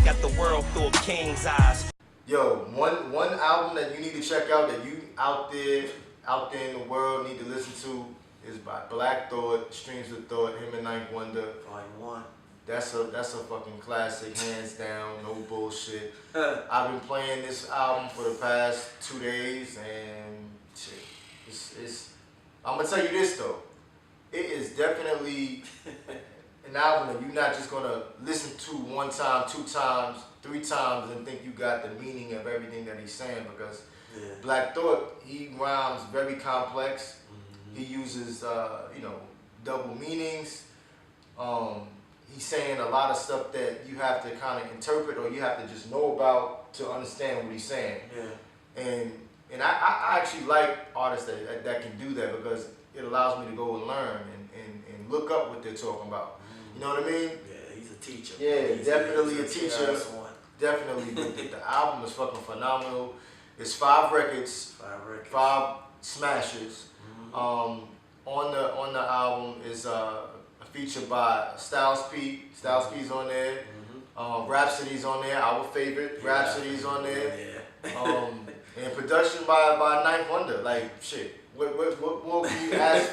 at the world through a king's eyes. Yo, one album that you need to check out, that you out there in the world need to listen to, is by Black Thought, Streams of Thought, him and Ninth Wonder. Volume 1. That's a fucking classic, hands down, no bullshit. I've been playing this album for the past 2 days, and shit, it's I'm gonna tell you this though, it is definitely an album that you're not just gonna listen to 1 time, 2 times, 3 times and think you got the meaning of everything that he's saying, because Black Thought, he rhymes very complex. He uses double meanings. He's saying a lot of stuff that you have to kind of interpret, or you have to just know about to understand what he's saying. Yeah. And I actually like artists that can do that, because it allows me to go and learn and look up what they're talking about. You know what I mean? Yeah, he's a teacher. Yeah, he's definitely a teacher. Definitely. The album is fucking phenomenal. It's 5 records. 5 smashes. On the album is featured by Styles P. Styles P's on there. Rhapsody's on there, our favorite. Rhapsody's on there. And production by Ninth Wonder. Like, shit, what more can you ask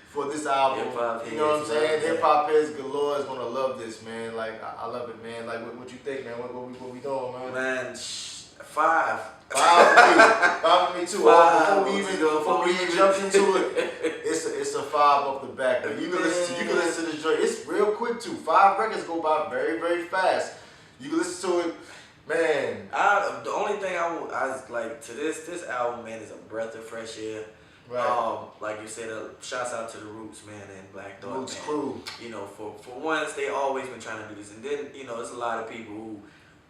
for this album? You know what I'm saying? Hip hop heads galore is gonna love this, man. Like, I love it, man. Like, what you think, man? What we doing, man? Man, 5. 5 for me too. Before we even jump into it, it's a 5 off the back. You can listen to this joint. It's real quick too. 5 records go by very, very fast. You can listen to it, man. The only thing I like to this album, man, is a breath of fresh air. Right. Like you said, shouts out to the Roots, man, and Black Thought, Roots man. crew. You know, for once, they always been trying to do this, and then there's a lot of people who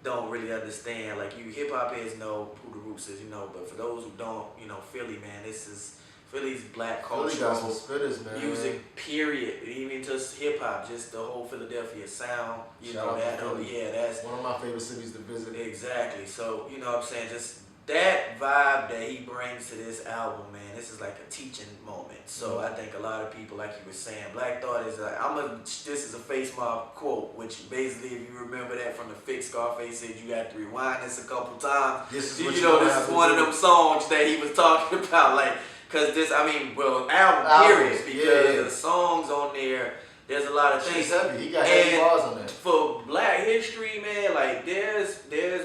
don't really understand. Like, you hip hop heads know who the Roots is, but for those who don't, Philly, man, this is Philly's black culture. Philly got some spitters, man. Music, period. Even just hip hop, just the whole Philadelphia sound. That's one of my favorite cities to visit. Exactly. So, what I'm saying, just that vibe that he brings to this album, man, this is like a teaching moment. So I think a lot of people, like you were saying, Black Thought is like, this is a Face Mob quote, which basically, if you remember that from the Fix, Scarface said you got to rewind this a couple times. This is this is one of them songs that he was talking about, like, album period, because the songs on there, there's a lot of things. Heavy. He got heavy bars on there. For Black history, man, like there's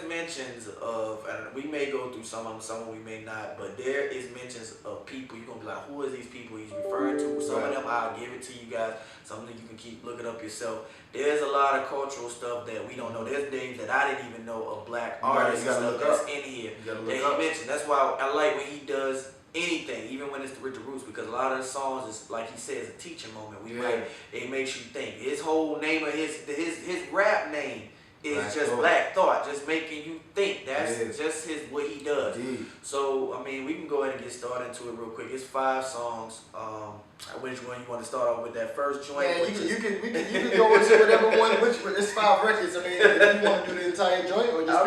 mentions of, and we may go through some of them we may not, but there is mentions of people. You're gonna be like, who are these people he's referring to? Some of them I'll give it to you guys. Some of them you can keep looking up yourself. There's a lot of cultural stuff that we don't know. There's names that I didn't even know of Black artists and stuff that's in here that he mentioned. That's why I like when he does anything, even when it's with the Roots, because a lot of the songs is, like he says, a teaching moment. It makes you think. His whole name of his rap name is just Black Thought, just making you think. That's just what he does. Indeed. So I mean, we can go ahead and get started into it real quick. It's 5 songs. Which one you want to start off with? That first joint? Yeah, you can go into whatever one. It's 5 records. I mean, if you want to do the entire joint, or just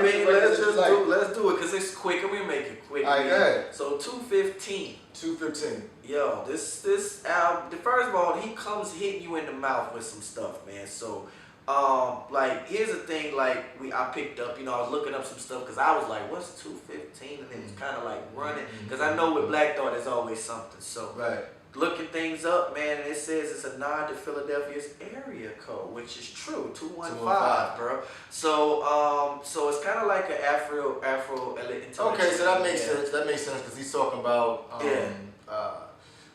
let's do it, because it's quick and we make it quick. All right, go ahead. So 215. 215. Yo, this album. First of all, he comes hitting you in the mouth with some stuff, man. So, like, here's the thing. Like, I picked up. I was looking up some stuff because I was like, what's 215? And it was kind of like running, because I know with Black Thought there's always something. So looking things up, man, and it says it's a nod to Philadelphia's area code, which is true, 215, bro. So it's kind of like an Afro Okay, so that makes sense. That makes sense, because he's talking about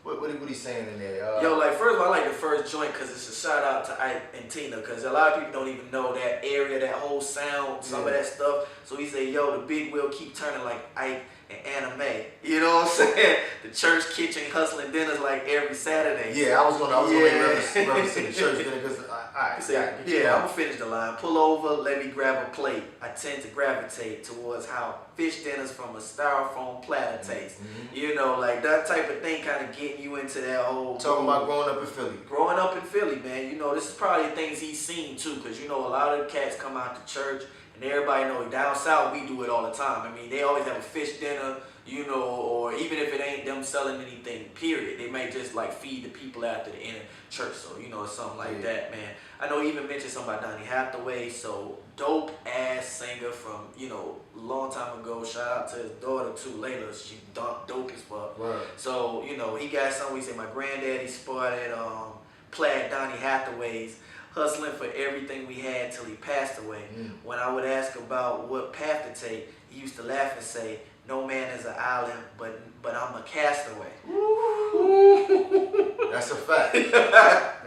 what he's saying in there. Yo, like, first of all, I like the first joint because it's a shout out to Ike and Tina, because a lot of people don't even know that area, that whole sound, some of that stuff. So he say, yo, the big wheel keep turning like Ike and Anime. You know what I'm saying? The church kitchen hustling dinners like every Saturday. Yeah, I was gonna reference the church dinner, because I'm gonna finish the line. Pull over, let me grab a plate. I tend to gravitate towards how fish dinners from a styrofoam platter taste. Like that type of thing, kind of getting you into that whole. Talking about growing up in Philly. Growing up in Philly, man. This is probably things he's seen too, because a lot of the cats come out to church. And everybody knows down south we do it all the time. I mean, they always have a fish dinner. inner, you know, or even if it ain't them selling anything, period. They might just like feed the people after the inner church. So, you know, something like that, man. I know he even mentioned something about Donny Hathaway. So dope ass singer from, you know, a long time ago. Shout out to his daughter too, Layla. She dope as fuck. Right. So, you know, he got something. He said my granddaddy spotted plaid Donny Hathaway's hustling for everything we had till he passed away. When I would ask about what path to take, he used to laugh and say, "No man is an island, but I'm a castaway." That's a fact.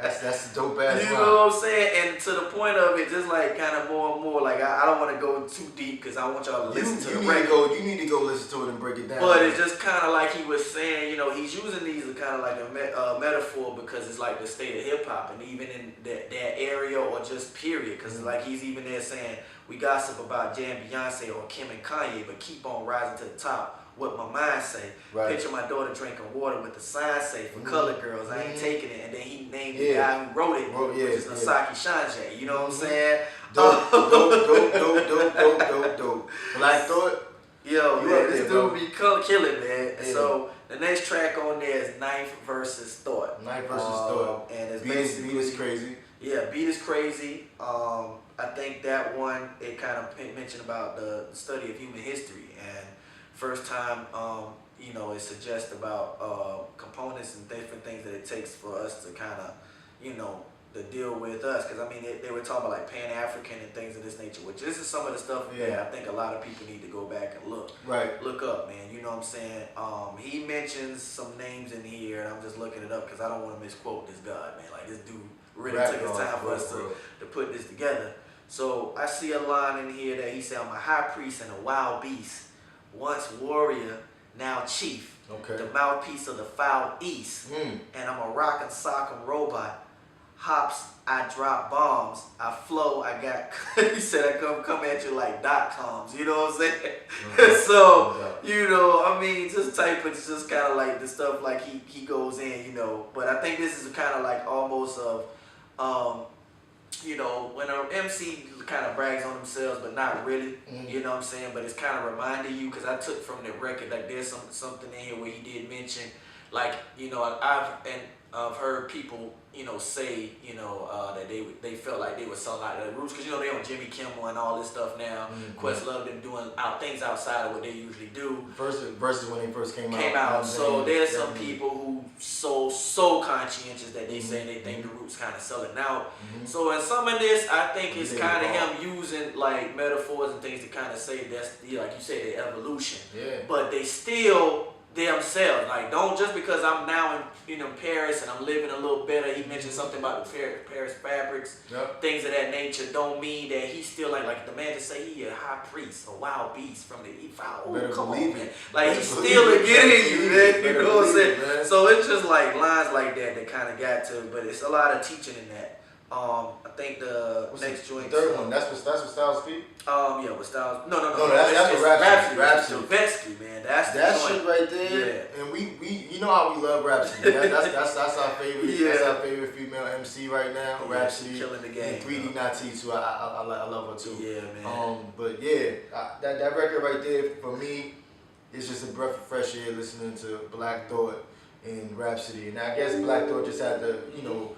that's a dope ass line. You know what I'm saying? And to the point of it, just like kind of more and more, like I don't want to go too deep because I want y'all to listen to the record. You need to go listen to it and break it down. But it's just kind of like he was saying, you know, he's using these as kind of like a metaphor because it's like the state of hip hop, and even in that area or just period, because like he's even there saying we gossip about Jay and Beyonce or Kim and Kanye, but keep on rising to the top. What my mind say. Right. Picture my daughter drinking water with the sign say for colored girls. I ain't taking it. And then he named the guy who wrote it, which is Ntozake Shange. You know what I'm saying? Dope. Black Thought. Yo, man, this dude be killing, man. Yeah. So the next track on there is Knife versus Thought. Knife versus Thought. And it's basically Beat is Crazy. Yeah, Beat is Crazy. I think that one, it kind of mentioned about the study of human history, and first time, you know, it suggests about components and different things that it takes for us to kind of, you know, to deal with us. Because, I mean, they were talking about, like, Pan-African and things of this nature, which this is some of the stuff that I think a lot of people need to go back and look up, man. You know what I'm saying? He mentions some names in here, and I'm just looking it up because I don't want to misquote this God, man. Like, this dude really took his time for us to put this together. So I see a line in here that he said, "I'm a high priest and a wild beast. Once warrior, now chief, the mouthpiece of the foul east, and I'm a rock and sock 'em robot. Hops, I drop bombs. I flow, I got." He said, "I come at you like .coms." You know what I'm saying? So, you know, I mean, just type it's just kind of like the stuff like he goes in, you know. But I think this is kind of like almost of, you know, when an MC kind of brags on themselves, but not really, you know what I'm saying? But it's kind of reminding you, because I took from the record, like there's something in here where he did mention, like, you know, I've heard people, you know, say, you know, that they felt like they were selling out their roots, because, you know, they on Jimmy Kimmel and all this stuff now. Questlove them doing things outside of what they usually do. Versus when they first came out. So there's some people who so conscientious that they say they think the roots kind of selling out. So in some of this, I think it's kind of him using like metaphors and things to kind of say that's, like you say, the evolution. But they still themselves. Like, don't just because I'm now in Paris and I'm living a little better. He mentioned something about the Paris fabrics, things of that nature. Don't mean that he's still like the man to say he a high priest, a wild beast from the come on, man. Like he's still getting you, man. You know what I'm saying? Man. So it's just like lines like that kind of got to, but it's a lot of teaching in that. I think the next joint. Third one. That's what Styles speak. Yeah, with Styles. No. That's what Rhapsody. Rhapsody, man. That's that the shit right there. Yeah. And we you know how we love Rhapsody. That's our favorite. That's our favorite female MC right now. Rhapsody, killing the game. And 3D Nati too. I love her too. Yeah, man. But yeah, that record right there for me is just a breath of fresh air listening to Black Thought and Rhapsody. And I guess Black Thought just had to, you know,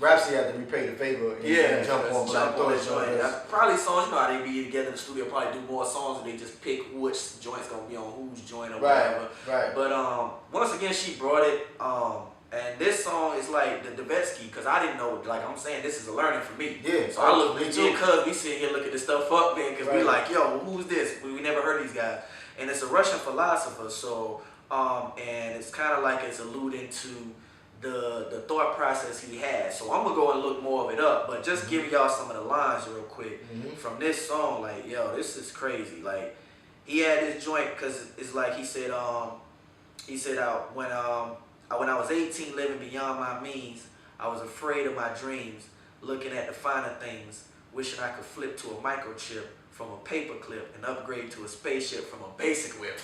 Rhapsody had to repay the favor and jump on Black Thought. Probably songs, you know how they be together in the studio, probably do more songs and they just pick which joint's gonna be on whose joint or whatever. Right. But once again, she brought it. And this song is like the Dovetsky, because I didn't know, like I'm saying, this is a learning for me. Yeah. So I look legit, because we sit here looking this stuff up, man, because we like, yo, who's this? We never heard these guys. And it's a Russian philosopher, so, and it's kind of like it's alluding to the thought process he has. So I'm gonna go and look more of it up, but just give y'all some of the lines real quick from this song. Like, yo, this is crazy. Like, he had this joint because it's like he said when I was 18, living beyond my means, I was afraid of my dreams, looking at the finer things, wishing I could flip to a microchip from a paper clip and upgrade to a spaceship from a basic whip.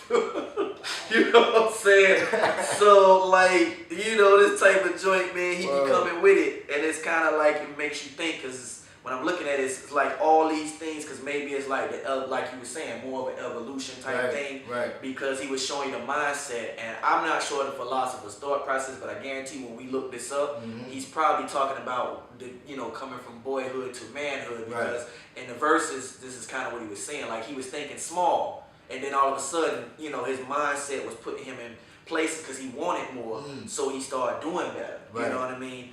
You know what I'm saying? So, like, you know, this type of joint, man, he be coming with it. And it's kind of like, it makes you think, because when I'm looking at it, it's like all these things, because maybe it's like like you were saying, more of an evolution type thing. Right. Because he was showing you the mindset, and I'm not sure the philosopher's thought process, but I guarantee when we look this up, he's probably talking about the, you know, coming from boyhood to manhood. Because in the verses, this is kind of what he was saying. Like, he was thinking small, and then all of a sudden, you know, his mindset was putting him in places because he wanted more, so he started doing better. You know what I mean?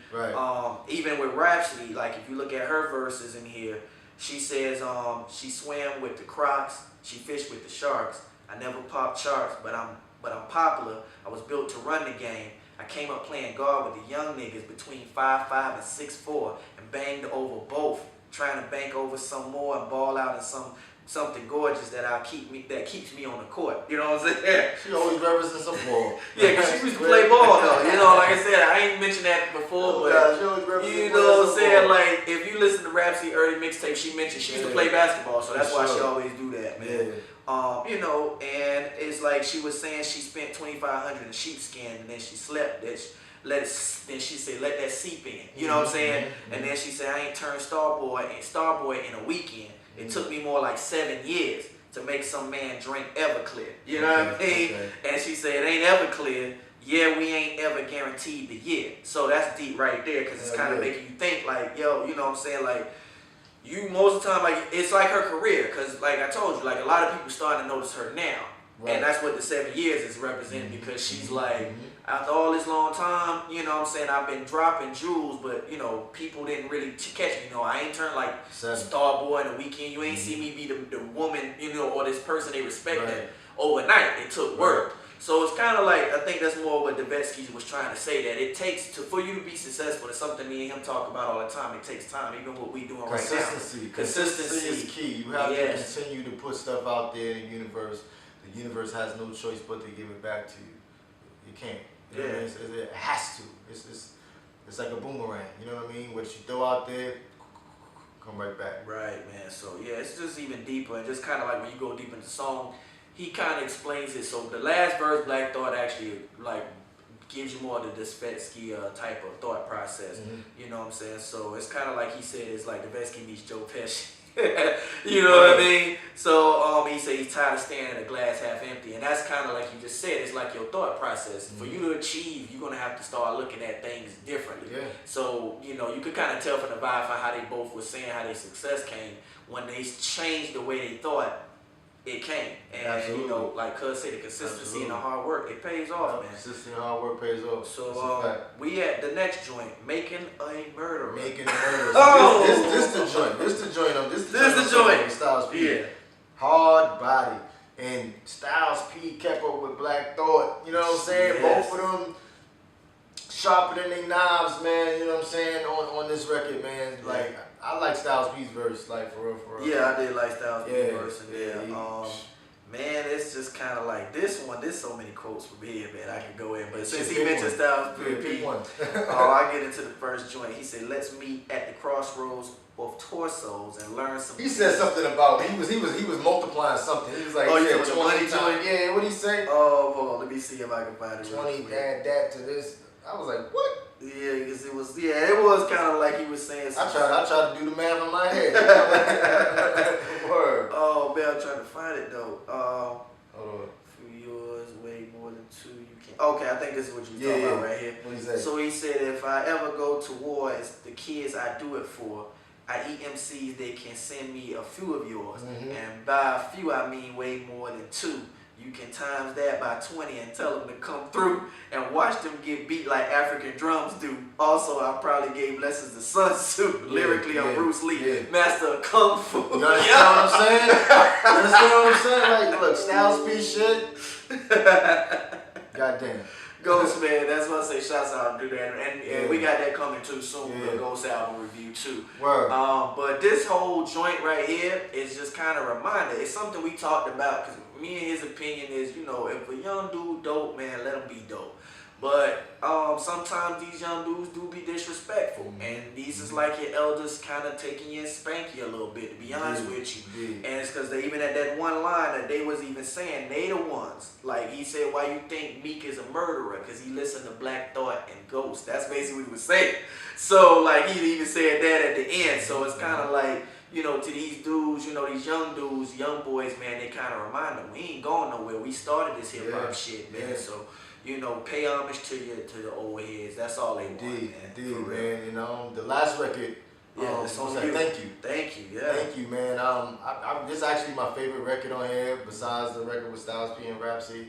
Even with Rhapsody, like if you look at her verses in here, she says she swam with the crocs, she fished with the sharks. I never popped charts, but I'm popular. I was built to run the game. I came up playing guard with the young niggas between 5'5" and 6'4", and banged over both, trying to bank over some more and ball out in something gorgeous that keeps me on the court. You know what I'm saying? She always represents some ball. Yeah, because she used to play ball though. You know, like I said, I ain't mentioned that before, but she always represents you know what I'm saying? ball. Like, if you listen to Rhapsody early mixtape, she mentioned she used to play basketball, so that's why she always do that, man. You know, and it's like she was saying she spent $2,500 in sheepskin, and then she slept. Then she said, let that seep in. You know what I'm saying? And then she said, I ain't turned Starboy in a weekend. It took me more like 7 years to make some man drink Everclear. You know what I mean? And she said, it ain't Everclear. Yeah, we ain't ever guaranteed the year. So that's deep right there, because it's kind of making you think like, yo, you know what I'm saying? Like, you most of the time, like, it's like her career, because like I told you, like a lot of people starting to notice her now. And that's what the 7 years is representing, because she's like, after all this long time, you know what I'm saying, I've been dropping jewels, but, you know, people didn't really catch me. You know, I ain't turned like Starboy in a weekend. You ain't see me be the woman, you know, or this person they respected overnight. It took work. So it's kind of like, I think that's more what Ntozake was trying to say, that it takes, for you to be successful, it's something me and him talk about all the time. It takes time, even what we doing right now. Consistency is key. You have to continue to put stuff out there in the universe. The universe has no choice but to give it back to you. You can't. You know what I mean? It has to. It's like a boomerang. You know what I mean? What you throw out there, come right back. Right, man. So yeah, it's just even deeper, and just kind of like when you go deep into the song, he kind of explains it. So the last verse, Black Thought, actually like gives you more of the Ntozake type of thought process. You know what I'm saying? So it's kind of like he said, it's like Ntozake meets Joe Pesci. You know what I mean? So he said he's tired of staring at a glass half empty, and that's kind of like you just said. It's like your thought process. For you to achieve, you're gonna have to start looking at things differently. So you know, you could kind of tell from the vibe for how they both were saying how their success came when they changed the way they thought. It came, and you know, like Cuz said, the consistency and the hard work, it pays off, man. Consistency and hard work pays off. So we at the next joint, Making a Murderer. Making a Murderer. This the joint. This the joint. Styles P. Hard body, and Styles P kept up with Black Thought. You know what I'm saying? Both of them sharper than they knives, man. You know what I'm saying? On this record, man. Like, I like Styles P's verse, like, for real. Yeah, I did like Styles P's verse, and man, it's just kind of like this one. There's so many quotes from here, man. I could go in, but since he mentioned Styles P, I get into the first joint. He said, "Let's meet at the crossroads of torsos and learn some." He said something about he was multiplying something. He was like, he said 20 times. Yeah, what did he say? Oh, hold on, let me see if I can find it. 20, add that to this. I was like, what? Yeah, because it was kind of like he was saying something. I tried to do the math in my head. Word. Oh, man, I'm trying to find it, though. Hold on. For yours, way more than two, you can't. Okay, I think this is what you were talking about right here. What he say? So he said, if I ever go to war, it's the kids I do it for. I eat MCs, they can send me a few of yours. And by a few, I mean way more than two. You can times that by 20 and tell them to come through and watch them get beat like African drums do. Also, I probably gave lessons to Sun Tzu. Lyrically, I'm Bruce Lee, master of Kung Fu. You understand what I'm saying? You understand what I'm saying? Like, look, Styles P shit. Goddamn. Ghost, man, that's what I say. Shouts out to that. And we got that coming too soon. The Ghost album review too. Word. But this whole joint right here is just kind of a reminder. It's something we talked about, because me and his opinion is, you know, if a young dude dope, man, let him be dope. But sometimes these young dudes do be disrespectful, and these is like your elders kind of taking you and spank you a little bit, to be honest with you. And it's because they even at that one line that they was even saying they the ones. Like he said, why you think Meek is a murderer? Because he listened to Black Thought and Ghost. That's basically what he was saying. So like he even said that at the end. So it's kind of like, you know, to these dudes, you know, these young dudes, young boys, man, they kind of remind them, we ain't going nowhere. We started this hip hop shit, man. So, you know, pay homage to the old heads. That's all they want, man. Indeed, man. You know, the last record, it's on you. Thank You. Thank you, yeah. Thank you, man. This is actually my favorite record on here, besides the record with Styles P and Rhapsody.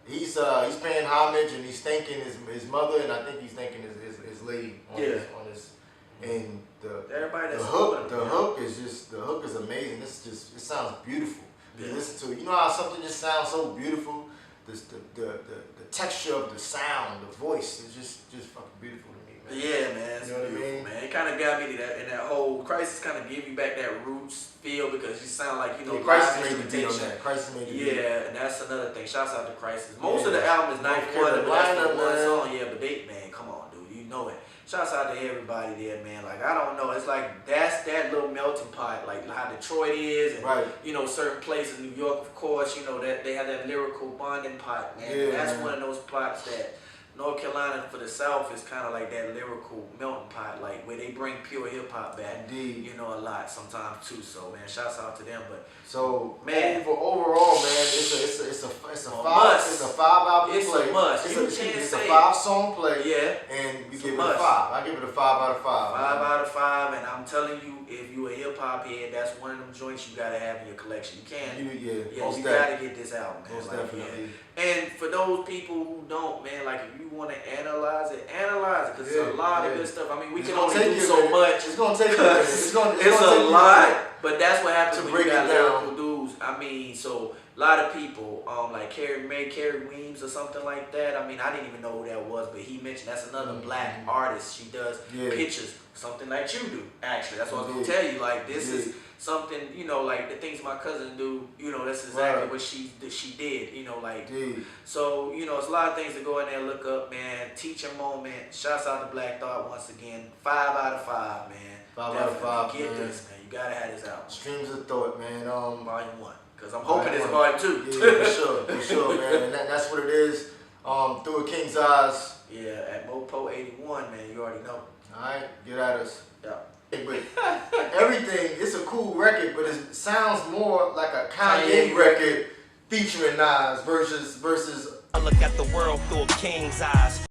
He's paying homage and he's thanking his mother, and I think he's thanking his lady on his and the hook is amazing. It sounds beautiful. You listen to it. You know how something just sounds so beautiful? The texture of the sound, the voice is just fucking beautiful to me, man. Yeah, man. It's beautiful, man. It kind of got me to that, and that whole Crisis kind of give you back that roots feel, because you sound like, you know, Crisis made the beat on that. Crisis made the beat. Yeah, and that's another thing. Shouts out to Crisis. Most of the album is 91, but that's the one song. Yeah, but man, come on, dude, you know it. Shouts out to everybody there, man. Like, I don't know, it's like that's that little melting pot, like how Detroit is, and you know, certain places, New York, of course, you know, that they have that lyrical bonding pot, man. Yeah, that's one of those pots that North Carolina for the South is kind of like that lyrical melting pot, like where they bring pure hip hop back. Indeed. You know, a lot sometimes too. So man, shouts out to them. But so man, overall, man, it's a 5 album it's play. It's a must. It's a 5 song play. Yeah. And you give it a 5. I give it a 5 out of 5. 5 out of 5, and I'm telling you, if you a hip hop head, that's one of them joints you gotta have in your collection. You can't. You gotta get this album, man. Most definitely. And for those people who don't, man, like if you want to analyze it, because it's a lot of good stuff. I mean, we can only do so much. It's gonna take you. It's a lot, but that's what happens when you got lyrical dudes. I mean, so a lot of people, like Carrie Weems or something like that. I mean, I didn't even know who that was, but he mentioned that's another black artist. She does pictures, something like you do. Actually, that's what I was gonna tell you. Like this is something, you know, like the things my cousin do. You know, that's exactly what she did. You know, like so. You know, it's a lot of things to go in there and look up, man. Teacher moment. Shouts out to Black Thought once again. 5 out of 5, man. 5 out of 5. Get this, man. You gotta have this album. Streams of Thought, man. Volume 1. Because I'm hoping it's Volume 2. Yeah, for sure, man. And that's what it is. Through a King's Eyes. Yeah, at Mopo 81, man. You already know. Alright, get at us. Yeah. But everything, it's a cool record, but it sounds more like a Kanye record featuring Nas versus I look at the world through a king's eyes.